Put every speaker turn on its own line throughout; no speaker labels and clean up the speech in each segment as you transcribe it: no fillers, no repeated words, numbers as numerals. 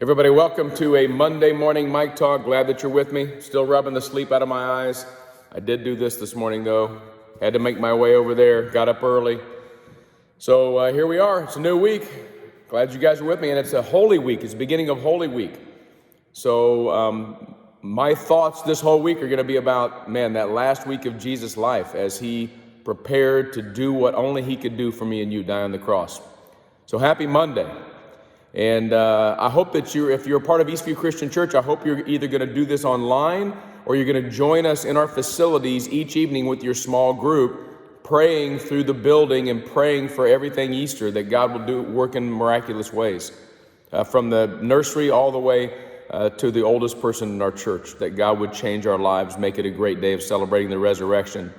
Everybody, welcome to a Monday morning Mike Talk. Glad that you're with me. Still rubbing the sleep out of my eyes. I did do this morning, though. Had to make my way over there. Got up early. So here we are. It's a new week. Glad you guys are with me. And it's a Holy Week. It's the beginning of Holy Week. So my thoughts this whole week are going to be about, that last week of Jesus' life as he prepared to do what only he could do for me and you, die on the cross. So happy Monday. And I hope that if you're a part of Eastview Christian Church, I hope you're either going to do this online or you're going to join us in our facilities each evening with your small group, praying through the building and praying for everything Easter, that God will work in miraculous ways. From the nursery all the way to the oldest person in our church, that God would change our lives, make it a great day of celebrating the resurrection.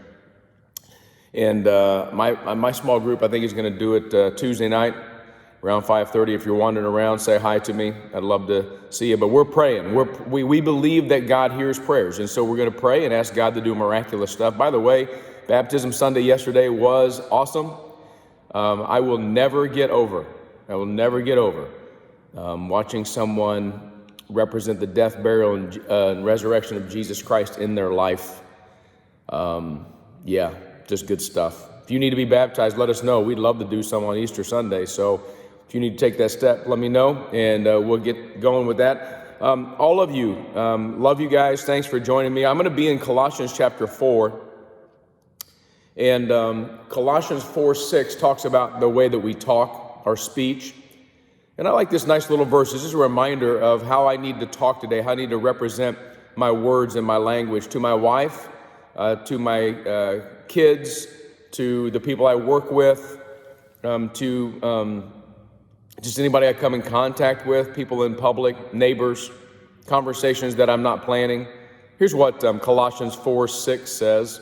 And my small group, I think, is going to do it Tuesday night, around 5:30. If you're wandering around, say hi to me. I'd love to see you. But we're praying. We believe that God hears prayers. And so we're going to pray and ask God to do miraculous stuff. By the way, Baptism Sunday yesterday was awesome. I will never get over watching someone represent the death, burial, and resurrection of Jesus Christ in their life. Just good stuff. If you need to be baptized, let us know. We'd love to do some on Easter Sunday. So if you need to take that step, let me know, and we'll get going with that. All of you, love you guys. Thanks for joining me. I'm going to be in Colossians chapter 4. And Colossians 4:6 talks about the way that we talk, our speech. And I like this nice little verse. This is a reminder of how I need to talk today, how I need to represent my words and my language to my wife, to my kids, to the people I work with, to just anybody I come in contact with, people in public, neighbors, conversations that I'm not planning. Here's what Colossians 4:6 says.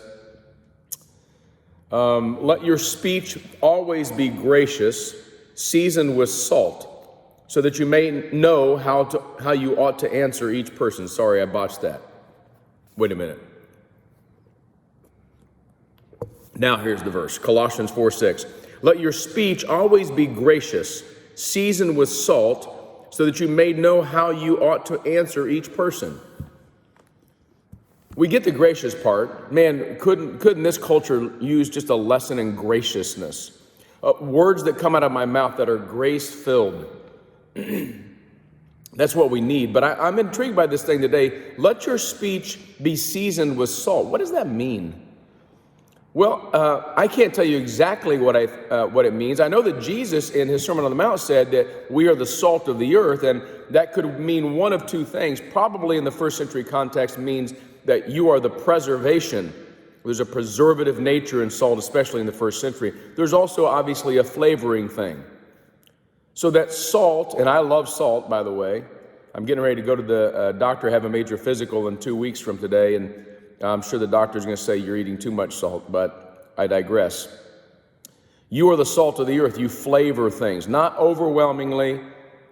Let your speech always be gracious, seasoned with salt, so that you may know how you ought to answer each person. Sorry, I botched that. Wait a minute. Now here's the verse, Colossians 4:6. Let your speech always be gracious, seasoned with salt, so that you may know how you ought to answer each person. We get the gracious part. Man, couldn't this culture use just a lesson in graciousness? Words that come out of my mouth that are grace-filled. That's what we need. But I'm intrigued by this thing today. Let your speech be seasoned with salt. What does that mean? Well, I can't tell you exactly what it means. I know that Jesus in his Sermon on the Mount said that we are the salt of the earth, and that could mean one of two things. Probably in the first century context means that you are the preservation. There's a preservative nature in salt, especially in the first century. There's also obviously a flavoring thing. So that salt, and I love salt, by the way. I'm getting ready to go to the doctor, have a major physical in 2 weeks from today, and I'm sure the doctor's going to say you're eating too much salt, but I digress. You are the salt of the earth. You flavor things, not overwhelmingly,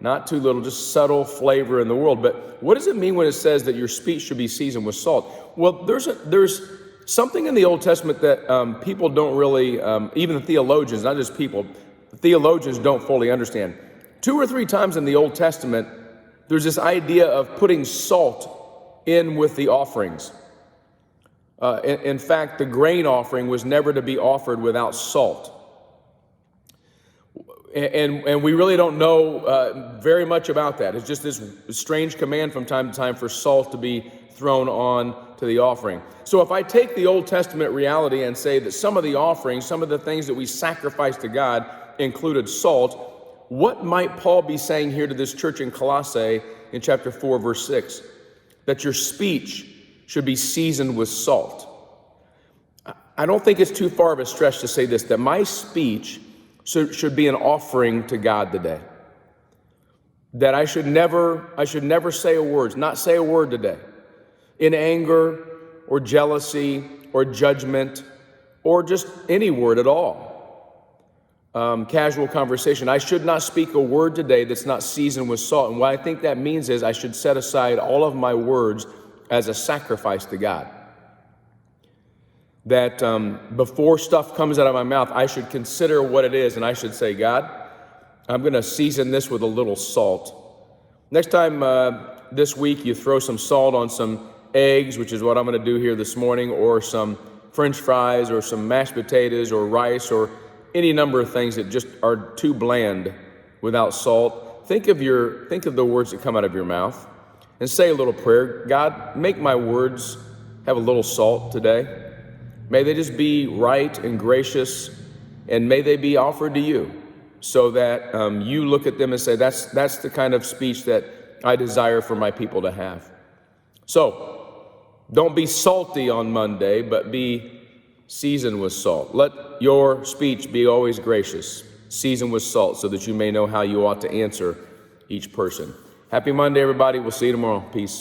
not too little, just subtle flavor in the world. But what does it mean when it says that your speech should be seasoned with salt? Well, there's something in the Old Testament that people don't really, even the theologians, not just people, theologians don't fully understand. 2 or 3 times in the Old Testament, there's this idea of putting salt in with the offerings. In fact, the grain offering was never to be offered without salt. And we really don't know very much about that. It's just this strange command from time to time for salt to be thrown on to the offering. So if I take the Old Testament reality and say that some of the offerings, some of the things that we sacrifice to God included salt, what might Paul be saying here to this church in Colossae in chapter 4, verse 6? That your speech should be seasoned with salt. I don't think it's too far of a stretch to say this, that my speech should be an offering to God today. That I should never say a word, not say a word today, in anger or jealousy or judgment or just any word at all. Casual conversation. I should not speak a word today that's not seasoned with salt. And what I think that means is I should set aside all of my words as a sacrifice to God. that before stuff comes out of my mouth, I should consider what it is, and I should say, God, I'm going to season this with a little salt. Next time this week you throw some salt on some eggs, which is what I'm going to do here this morning, or some French fries, or some mashed potatoes, or rice, or any number of things that just are too bland without salt. Think of the words that come out of your mouth and say a little prayer. God, make my words have a little salt today. May they just be right and gracious, and may they be offered to you, so that you look at them and say, that's the kind of speech that I desire for my people to have. So don't be salty on Monday, but be seasoned with salt. Let your speech be always gracious, seasoned with salt, so that you may know how you ought to answer each person. Happy Monday, everybody. We'll see you tomorrow. Peace.